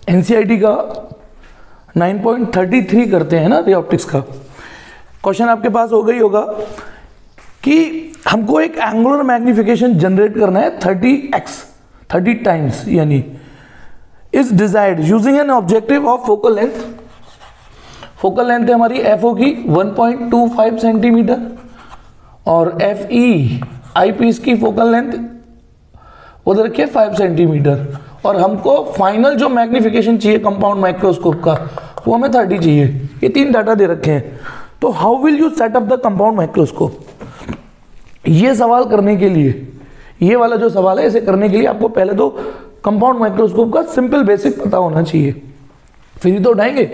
NCERT का 9.33 करते हैं ना रे ऑप्टिक्स का। क्वेश्चन आपके पास हो गई होगा कि हमको एक एंगुलर मैग्निफिकेशन जनरेट करना है 30 टाइम्स, यानी is desired using an objective of focal length. Focal length है हमारी एफओ की 1.25 सेंटीमीटर और एफ ई आई पीस की फोकल लेंथ उधर रखिए 5 सेंटीमीटर, और हमको फाइनल जो मैग्निफिकेशन चाहिए कंपाउंड माइक्रोस्कोप का वो हमें 30 चाहिए। ये 3 डाटा दे रखे हैं। तो how will you set up the compound microscope? ये सवाल करने के लिए, ये वाला जो सवाल है इसे करने के लिए आपको पहले तो कंपाउंड माइक्रोस्कोप का सिंपल बेसिक पता होना चाहिए, फिर ही तो उठाएंगे।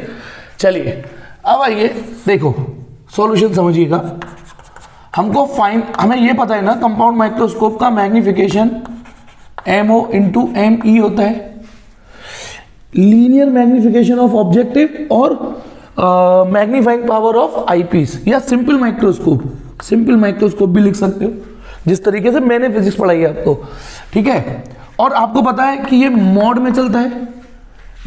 चलिए अब आइए देखो सॉल्यूशन समझिएगा। हमें ये पता है ना कंपाउंड माइक्रोस्कोप का मैग्निफिकेशन MO इंटू ME होता है, लीनियर मैग्निफिकेशन ऑफ ऑब्जेक्टिव और मैग्नीफाइंग पावर ऑफ आईपीस, या सिंपल माइक्रोस्कोप भी लिख सकते हो, जिस तरीके से मैंने फिजिक्स पढ़ाई है आपको, ठीक है। और आपको पता है कि ये मोड में चलता है,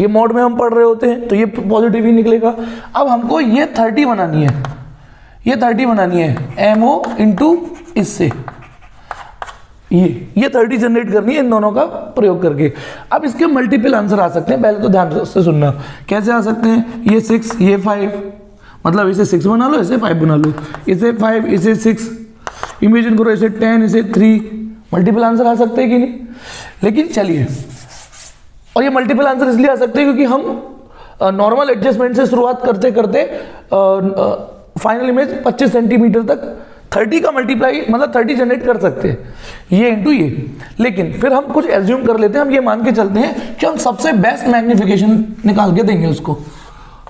ये मोड में हम पढ़ रहे होते हैं तो ये पॉजिटिव ही निकलेगा। अब हमको ये 30 बनानी है, ये 30 बनानी है MO इंटू इससे, ये 30 जनरेट करनी है इन दोनों का प्रयोग करके। अब इसके मल्टीपल आंसर आ सकते हैं, पहले तो ध्यान से सुनना। कैसे आ सकते हैं? ये 6 ये 5, मतलब इसे 6 बना लो, इसे 5 बना लो, इसे 5 इसे 6, इमेजिन करो इसे 10 इसे 3, मल्टीपल आंसर आ सकते हैं कि नहीं? लेकिन चलिए, और ये मल्टीपल आंसर इसलिए आ सकते हैं क्योंकि हम नॉर्मल एडजस्टमेंट से शुरुआत करते करते फाइनल इमेज 25 सेंटीमीटर तक 30 का मल्टीप्लाई मतलब 30 जनरेट कर सकते हैं, ये इंटू ये। लेकिन फिर हम कुछ एज्यूम कर लेते हैं, हम ये मान के चलते हैं कि हम सबसे बेस्ट मैग्निफिकेशन निकाल के देंगे उसको।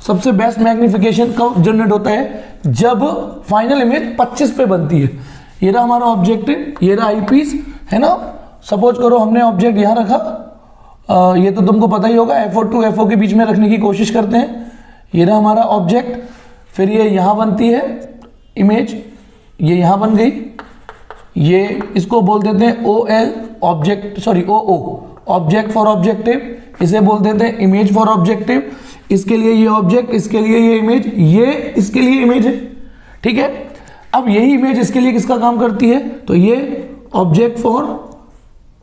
सबसे बेस्ट मैग्निफिकेशन कब जनरेट होता है? जब फाइनल इमेज 25 पे बनती है। ये रहा हमारा ऑब्जेक्टिव, ये रहा आई पीस, है ना। सपोज करो हमने ऑब्जेक्ट यहाँ रखा, ये तो तुमको पता ही होगा, FO टू FO के बीच में रखने की कोशिश करते हैं। ये रहा हमारा ऑब्जेक्ट, फिर ये यहाँ बनती है इमेज, ये यहाँ बन गई, ये इसको बोल देते हैं OL object, sorry OO object for objective, इसे बोल देते हैं इमेज फॉर ऑब्जेक्टिव। इसके लिए ये ऑब्जेक्ट, इसके लिए ये इमेज, ये इसके लिए इमेज है, ठीक है। अब यही इमेज इसके लिए किसका काम करती है? तो ये ऑब्जेक्ट फॉर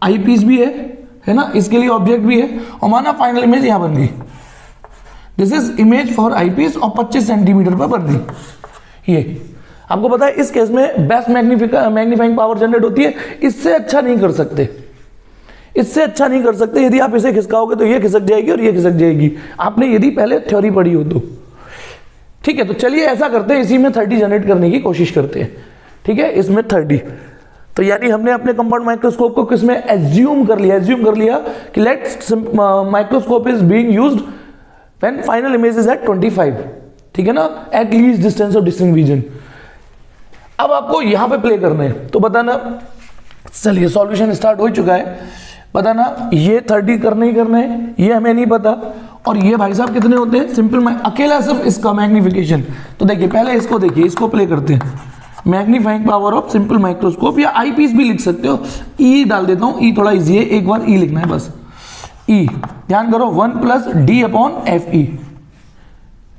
आई पीस भी है ना, इसके लिए ऑब्जेक्ट भी है, और माना फाइनल इमेज यहां बन गई। This is image for eyepiece और 25 सेंटीमीटर पर बन गई। ये आपको पता है इस केस में बेस्ट मैग्नीफाइंग पावर जनरेट होती है। इससे अच्छा नहीं कर सकते, इससे अच्छा नहीं कर सकते। यदि आप इसे खिसकाओगे तो ये खिसक जाएगी और ये खिसक जाएगी, आपने यदि पहले थ्योरी पढ़ी हो तो, ठीक है। तो चलिए ऐसा करते हैं, इसी में 30 जनरेट करने की कोशिश करते हैं, ठीक है, इसमें 30। तो यानी हमने अपने कंपाउंड माइक्रोस्कोप को किसमें एज्यूम कर लिया कि let's microscope is being used when final image is at 25, ठीक है ना, at least distance of distinct vision. अब आपको यहां पे प्ले करना है, तो बताना, चलिए सॉल्यूशन स्टार्ट हो चुका है, बताना ये 30 करना ही करना है, ये हमें नहीं पता। और ये भाई साहब कितने होते हैं? सिंपल अकेला सिर्फ इसका मैग्निफिकेशन। तो देखिए पहले इसको देखिए, इसको प्ले करते हैं, magnifying power of simple microscope, या आई पीस भी लिख सकते हो। ई डाल देता हूं, ई थोड़ा इजी है, एक बार ई लिखना है बस। ई ध्यान करो 1 plus D upon F E,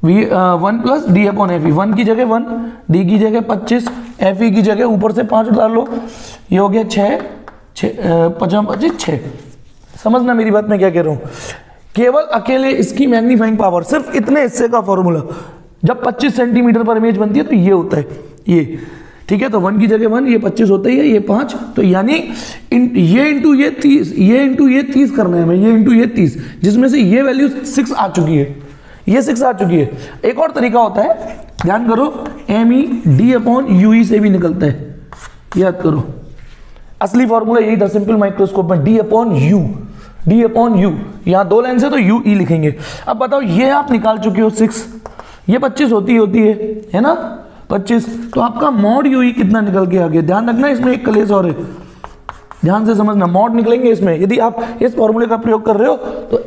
1 plus D upon F E, 1 की जगह 1, डी की जगह 25, एफ ई की जगह ऊपर से 5 डाल लो, ये हो गया 6, 5 6। समझना मेरी बात मैं क्या कह रहा हूं। केवल अकेले इसकी मैग्नीफाइंग पावर, सिर्फ इतने हिस्से का फॉर्मूला, जब 25 सेंटीमीटर पर इमेज बनती है तो ये होता है, ये, ठीक है। तो 1 की जगह 1, ये 25 होता ही है, ये 5, तो यानी ये इंटू ये 30, ये इंटू ये 30 करना है हमें, ये इंटू ये 30, जिसमें से ये वैल्यू 6 आ चुकी है, ये 6 आ चुकी है। एक और तरीका होता है, ध्यान करो, ME D अपॉन UE से भी निकलता है, याद करो। असली फॉर्मूला यही था सिंपल माइक्रोस्कोप में, D अपॉन U, यहां 2 लाइन से तो UE लिखेंगे। अब बताओ, ये आप निकाल चुके हो 6, ये 25 होती है ना, 25, तो आपका मॉड UE कितना निकल के आ गया? ध्यान रखना, इसमें एक कलेश और है, ध्यान से समझना, मॉड निकलेंगे इसमें। यदि आप इस फॉर्मूले का प्रयोग कर रहे हो तो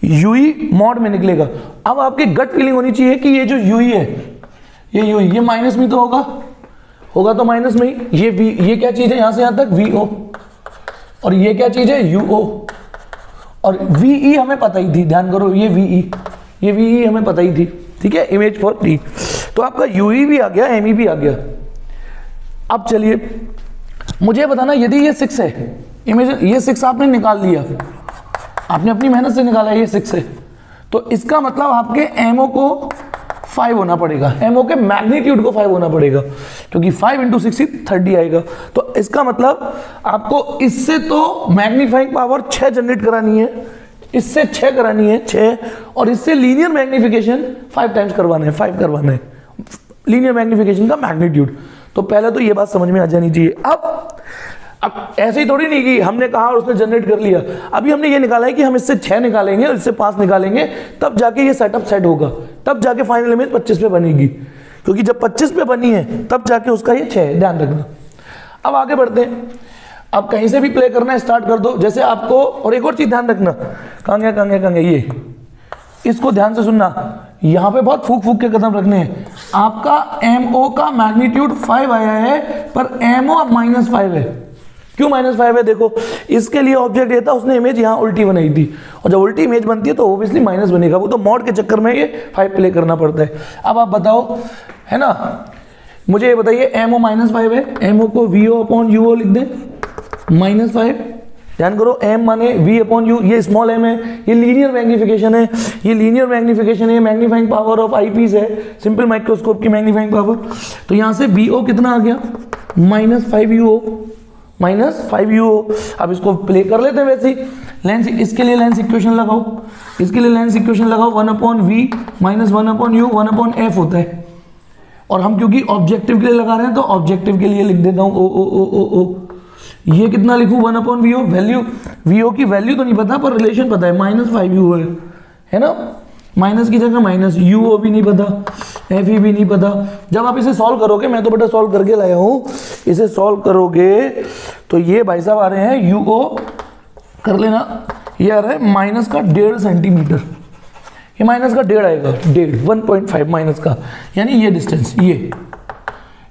UE मॉड में निकलेगा। अब आपकी गट फीलिंग होनी चाहिए कि ये जो UE है, ये UE, ये माइनस में तो होगा तो माइनस में ही। ये V, ये क्या चीज है? यहां से यहां तक VO, और ये क्या चीज है? UO, और VE हमें पता ही थी, ध्यान करो, ये VE हमें पता ही थी, ठीक है, इमेज फॉर P। तो आपका UE भी आ गया, ME भी आ गया। अब चलिए मुझे बताना, यदि ये 6 है, इमेज ये 6 आपने निकाल लिया, आपने अपनी मेहनत से निकाला, ये 6 है, तो इसका मतलब आपके MO को 5 होना पड़ेगा, MO के मैग्नीट्यूड को 5 होना पड़ेगा, क्योंकि 5 × 6 30 आएगा। तो इसका मतलब आपको इससे तो मैग्नीफाइंग पावर 6 जनरेट करानी है, इससे 6 करानी है 6, और इससे लीनियर मैग्निफिकेशन 5 टाइम्स करवाना है, 5 करवाना है लीनियर मैग्निफिकेशन का मैग्नीट्यूड। तो पहले तो ये बात समझ में आ जानी चाहिए। अब ऐसे ही थोड़ी नहीं कि हमने कहा और उसने जनरेट कर लिया, अभी हमने ये निकाला है कि हम इससे 6 निकालेंगे और इससे 5 निकालेंगे, तब जाके ये सेटअप सेट होगा, तब जाके फाइनल इमेज 25 पे बनेगी, क्योंकि जब 25 पे बनी है तब जाके उसका ये 6 है, ध्यान रखना। अब आगे बढ़ते हैं, अब कहीं से भी प्ले करना स्टार्ट कर दो, जैसे आपको, और एक और चीज ध्यान रखना, कहाँ गया ये, इसको ध्यान से सुनना, यहां पे बहुत फूक फूक के कदम रखने हैं। आपका MO का मैग्नीट्यूड 5 आया है, पर MO -5 है। क्यों -5 है? देखो, इसके लिए ऑब्जेक्ट ये था, उसने इमेज यहां उल्टी बनाई थी, और जब उल्टी इमेज बनती है तो ऑब्वियसली माइनस बनेगा, वो तो मॉड के चक्कर में ये 5 प्ले करना पड़ता है। अब आप बताओ, है ना, मुझे ये बताइए, MO -5 है, MO को VO/UO लिख दें, -5। ध्यान करो, M माने V/U, ये स्मॉल m है, ये लीनियर मैग्निफिकेशन है, ये लीनियर मैग्निफिकेशन है, मैग्नीफाइंग पावर ऑफ आईपीस है, सिंपल माइक्रोस्कोप की मैग्नीफाइंग पावर। तो यहां से VO कितना आ गया, -5UO, -5UO। अब इसको प्ले कर लेते हैं वैसे ही, लेंस, इसके लिए लेंस इक्वेशन लगाओ, इसके लिए लेंस इक्वेशन लगाओ, 1/V -1/U 1/F होता है, और हम क्योंकि ऑब्जेक्टिव के लिए लगा रहे हैं तो ऑब्जेक्टिव के लिए लिख देता हूं O। ये कितना लिखूं, 1/VO, वैल्यू, VO की वैल्यू तो नहीं पता पर रिलेशन पता है, -5UO है ना, माइनस की जगह माइनस, UO भी नहीं पता, FE भी नहीं पता। जब आप इसे सॉल्व करोगे, मैं तो बेटा सॉल्व करके लाया हूं, इसे सॉल्व करोगे तो ये भाई साहब आ रहे हैं, UO कर लेना, ये आ रहा है माइनस का 1.5 सेंटीमीटर, ये माइनस का 1.5 आएगा, 1.5 माइनस का, यानी ये डिस्टेंस, ये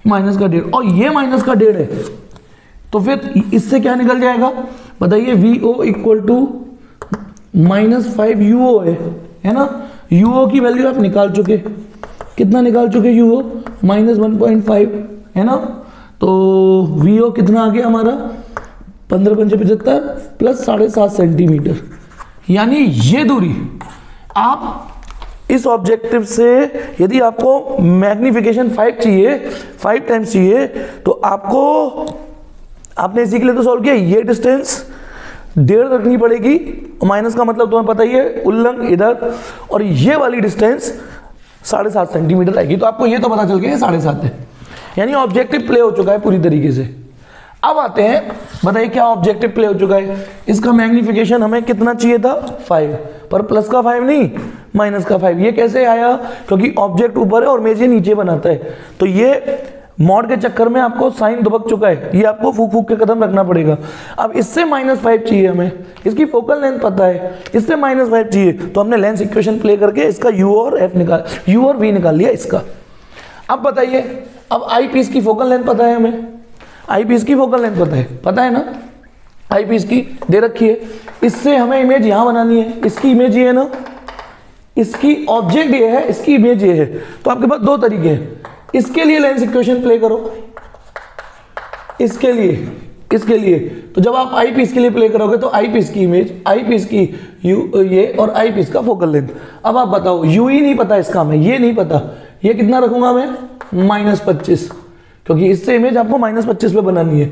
माइनस का 1.5 और ये माइनस का 1.5 है, तो फिर इससे क्या निकल जाएगा बताइए, VO = -5UO है ना। UO की वैल्यू आप निकाल चुके, कितना निकाल चुके, UO -1.5 है ना। तो VO कितना आ गया हमारा, 15×75 प्लस 7.5 सेंटीमीटर, यानी ये दूरी आप इस ऑब्जेक्टिव से, यदि आपको मैग्निफिकेशन 5 चाहिए, 5 टाइम्स चाहिए, तो आपने इसी के लिए तो सॉल्व किया, ये डिस्टेंस 1.5 रखनी पड़ेगी, माइनस का मतलब तुम्हें पता ही है, उल्लंघ इधर, और ये वाली डिस्टेंस 7.5 सेंटीमीटर आएगी। तो आपको ये तो पता चल गया 7.5 है, यानी ऑब्जेक्टिव प्ले हो चुका है पूरी तरीके से। अब आते हैं, बताइए क्या ऑब्जेक्टिव प्ले हो चुका है, इसका मैग्निफिकेशन हमें कितना चाहिए था, 5, पर प्लस का 5 नहीं, माइनस का 5। ये कैसे आया, क्योंकि ऑब्जेक्ट ऊपर है और इमेज ये नीचे बनाता है, तो ये मॉड के चक्कर में आपको साइन दुबक चुका है, ये आपको फूक फूक के कदम रखना पड़ेगा। अब इससे -5 चाहिए हमें, इसकी फोकल लेंथ पता है, इससे -5 चाहिए, तो हमने लेंस इक्वेशन प्ले करके इसका U और V निकाल लिया इसका। अब बताइए, अब आई पीस की फोकल लेंथ पता है हमें, आई पीस की फोकल लेंथ पता है ना, आई पीस की दे रखी है, इससे हमें इमेज यहां बनानी है, इसकी इमेज ये है ना, इसकी ऑब्जेक्ट ये है, इसकी इमेज ये है। तो आपके पास 2 तरीके हैं, इसके लिए लेंस इक्वेशन प्ले करो, इसके लिए तो जब आप आई पीस के लिए प्ले करोगे तो आई पीस की इमेज, आई पीस की ये, और आई पीस का फोकल लेंथ। अब आप बताओ, UE नहीं पता इसका, हमें ये नहीं पता, ये कितना रखूंगा मैं, -25, क्योंकि इससे इमेज आपको -25 पे बनानी है।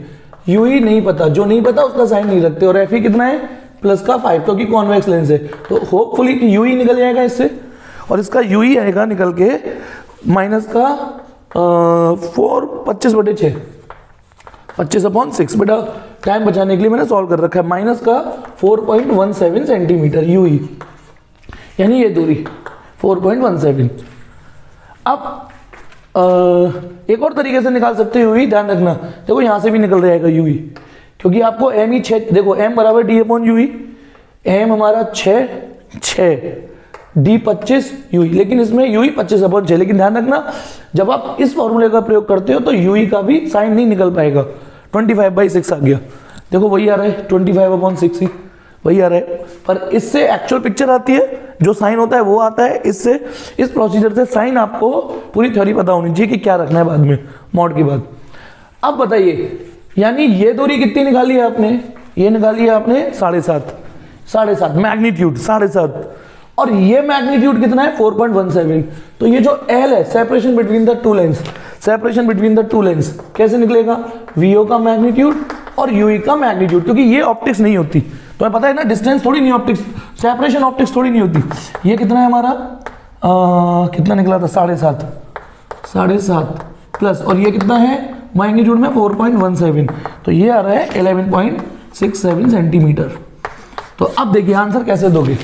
UE नहीं पता, जो नहीं पता उसका साइन नहीं रखते, और FE कितना है, प्लस का 5, क्योंकि कॉन्वेक्स लेंस है, तो होपफुली कि UE निकल जाएगा इससे, और इसका UE आएगा निकल के माइनस का 25/6, 25/6। बेटा टाइम बचाने के लिए मैंने सॉल्व कर रखा है, माइनस का 4.17 सेंटीमीटर UE, यानी ये दूरी 4.17। अब एक और तरीके से निकाल सकते हो UE, ध्यान रखना, देखो यहां से भी निकल रहेगा UE, क्योंकि आपको M ही 6, देखो M = D/UE, M हमारा 6 D 25 UE, लेकिन इसमें UE 25/6, लेकिन ध्यान रखना जब आप इस फॉर्मूले का प्रयोग करते हो तो UE का भी साइन नहीं निकल पाएगा, 25/6 आ गया, देखो वही आ रहा है 25/6 ही, वही आ रहा है, पर इससे एक्चुअल पिक्चर आती है, जो साइन होता है वो आता है इससे। इस प्रोसीजर से साइन आपको पूरी थ्योरी पता होनी चाहिए कि क्या रखना है बाद में मॉड के बाद। अब बताइए, यानी ये दूरी कितनी निकाली है आपने, ये निकाली है आपने 7.5 मैग्नीट्यूड 7.5, और ये मैग्नीट्यूड कितना है 4.17। तो ये जो L है separation between the two lens, separation between the two lens कैसे निकलेगा, VO का मैग्नीट्यूड और UE का मैग्नीट्यूड, क्योंकि ये ऑप्टिक्स नहीं होती, तो पता है ना डिस्टेंस थोड़ी नहीं ऑप्टिक्स, सेपरेशन ऑप्टिक्स थोड़ी नहीं होती। ये कितना है हमारा कितना निकला था 7.5 प्लस, और ये कितना है मैग्नीट्यूड में 4.17, तो ये आ रहा है 11.67 सेंटीमीटर। तो अब देखिए आंसर कैसे दोगे।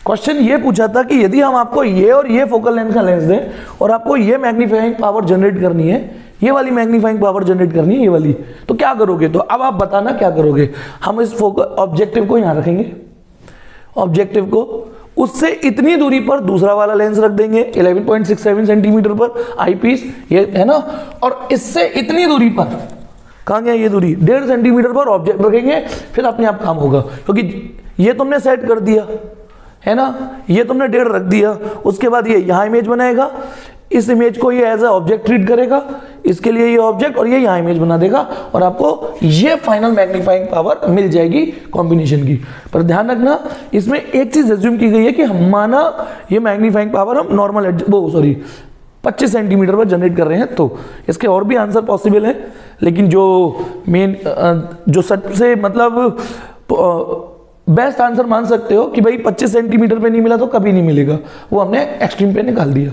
क्वेश्चन ये पूछा था कि यदि हम आपको ये और ये फोकल लेंथ का लेंस दें और आपको ये मैग्नीफाइंग पावर जनरेट करनी है, ये वाली मैग्नीफाइंग पावर जनरेट करनी है, ये वाली, तो क्या करोगे। तो अब आप बताना क्या करोगे। हम इस ऑब्जेक्टिव को यहां रखेंगे, ऑब्जेक्टिव को उससे इतनी दूरी पर दूसरा वाला लेंस रख देंगे 11.67 सेंटीमीटर पर आई पीस, ये है ना, और इससे इतनी दूरी पर, कहां गया ये दूरी, 1.5 सेंटीमीटर पर ऑब्जेक्ट रखेंगे, फिर अपने आप काम होगा, क्योंकि ये तुमने सेट कर दिया है ना, ये तुमने 1.5 रख दिया, उसके बाद ये यहां इमेज बनाएगा, इस इमेज को ये एज अ ऑब्जेक्ट ट्रीट करेगा, इसके लिए ये ऑब्जेक्ट और ये यहां इमेज बना देगा, और आपको ये फाइनल मैग्नीफाइंग पावर मिल जाएगी कॉम्बिनेशन की। पर ध्यान रखना, इसमें एक चीज एज्यूम की गई है कि माना ये मैग्नीफाइंग पावर हम नॉर्मल 25 सेंटीमीटर पर जनरेट कर रहे हैं, तो इसके और भी आंसर पॉसिबल है, लेकिन जो मेन जो सबसे मतलब बेस्ट आंसर मान सकते हो कि भाई 25 सेंटीमीटर पे नहीं मिला तो कभी नहीं मिलेगा, वो हमने एक्सट्रीम पे निकाल दिया।